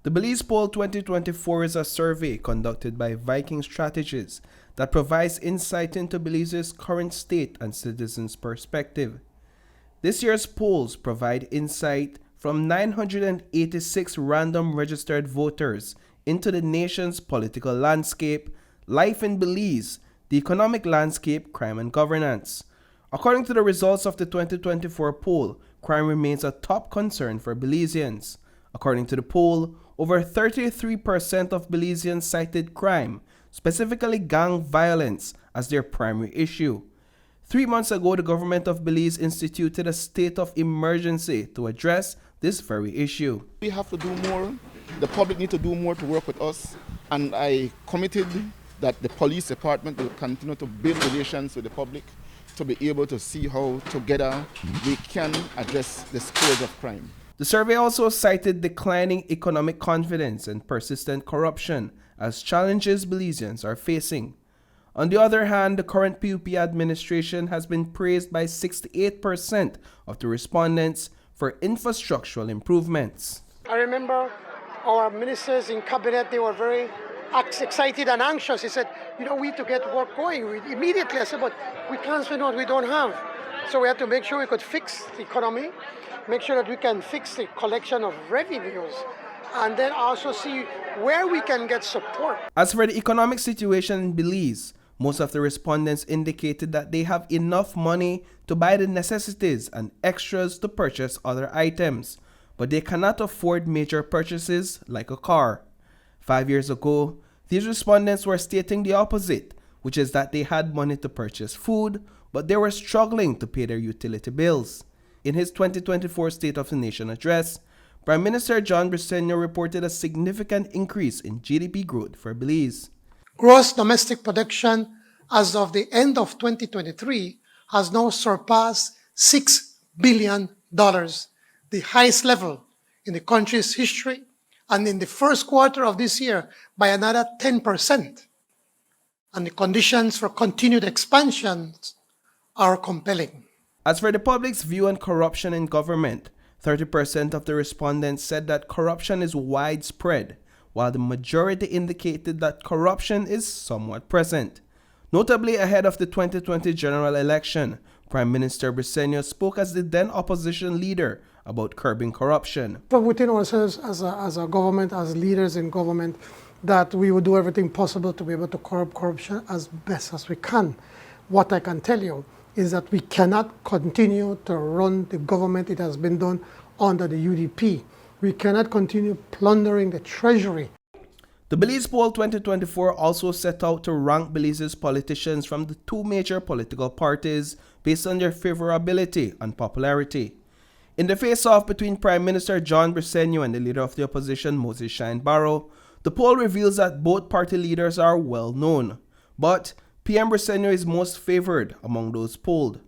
The Belize Poll 2024 is a survey conducted by Viking Strategies that provides insight into Belize's current state and citizens' perspective. This year's polls provide insight from 986 random registered voters into the nation's political landscape, life in Belize, the economic landscape, crime and governance. According to the results of the 2024 poll, crime remains a top concern for Belizeans. According to the poll, over 33% of Belizeans cited crime, specifically gang violence, as their primary issue. 3 months ago, the government of Belize instituted a state of emergency to address this very issue. We have to do more. The public need to do more to work with us. And I committed that the police department will continue to build relations with the public to be able to see how together we can address the scourge of crime. The survey also cited declining economic confidence and persistent corruption as challenges Belizeans are facing. On the other hand, the current PUP administration has been praised by 68% of the respondents for infrastructural improvements. I remember our ministers in cabinet, they were very excited and anxious. He said, we need to get work going. Immediately I said, but we can't spend what we don't have. So we had to make sure we could fix the economy, make sure that we can fix the collection of revenues, and then also see where we can get support. As for the economic situation in Belize, most of the respondents indicated that they have enough money to buy the necessities and extras to purchase other items, but they cannot afford major purchases like a car. 5 years ago, these respondents were stating the opposite, which is that they had money to purchase food, but they were struggling to pay their utility bills. In his 2024 State of the Nation address, Prime Minister John Briceño reported a significant increase in GDP growth for Belize. Gross domestic production as of the end of 2023 has now surpassed $6 billion, the highest level in the country's history, and in the first quarter of this year by another 10%. And the conditions for continued expansion are compelling. As for the public's view on corruption in government, 30% of the respondents said that corruption is widespread, while the majority indicated that corruption is somewhat present. Notably, ahead of the 2020 general election, Prime Minister Briceño spoke as the then opposition leader about curbing corruption. But within ourselves as a government, as leaders in government, that we will do everything possible to be able to curb corruption as best as we can. What I can tell you is that we cannot continue to run the government it has been done under the UDP. We cannot continue plundering the treasury. The Belize Poll 2024 also set out to rank Belize's politicians from the two major political parties based on their favorability and popularity. In the face-off between Prime Minister John Briceño and the leader of the opposition, Moses Shine Barrow, the poll reveals that both party leaders are well known. But PM Briceño is most favored among those polled.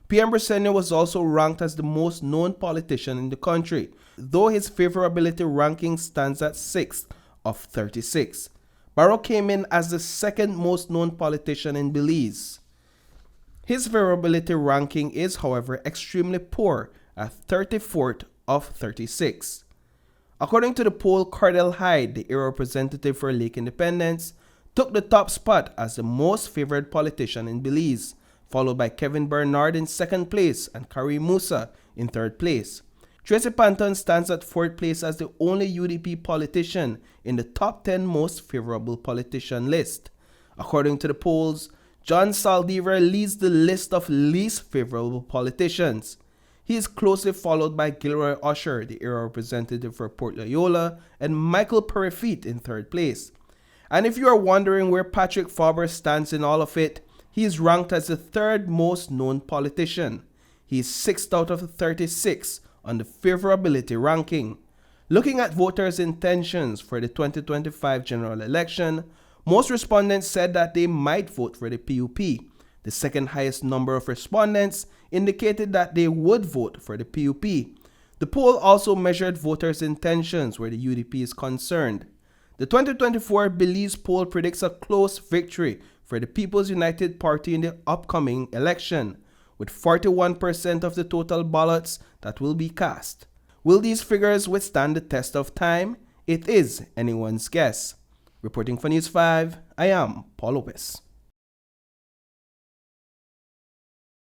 PM Briceño was also ranked as the most known politician in the country, though his favorability ranking stands at 6th of 36. Barrow came in as the second most known politician in Belize. His favorability ranking is, however, extremely poor at 34th of 36. According to the poll, Cordell Hyde, the area representative for Lake Independence, took the top spot as the most favored politician in Belize, followed by Kevin Bernard in second place and Karim Musa in third place. Tracy Panton stands at fourth place as the only UDP politician in the top 10 most favorable politician list. According to the polls, John Saldivar leads the list of least favorable politicians. He is closely followed by Gilroy Usher, the area representative for Port Loyola, and Michael Perifit in third place. And if you are wondering where Patrick Faber stands in all of it, he is ranked as the third most known politician. He is 6th out of 36 on the favorability ranking. Looking at voters' intentions for the 2025 general election, most respondents said that they might vote for the PUP. The second highest number of respondents indicated that they would vote for the PUP. The poll also measured voters' intentions where the UDP is concerned. The 2024 Belize Poll predicts a close victory for the People's United Party in the upcoming election, with 41% of the total ballots that will be cast. Will these figures withstand the test of time? it is anyone's guess. Reporting for News 5, I am Paul Lopez.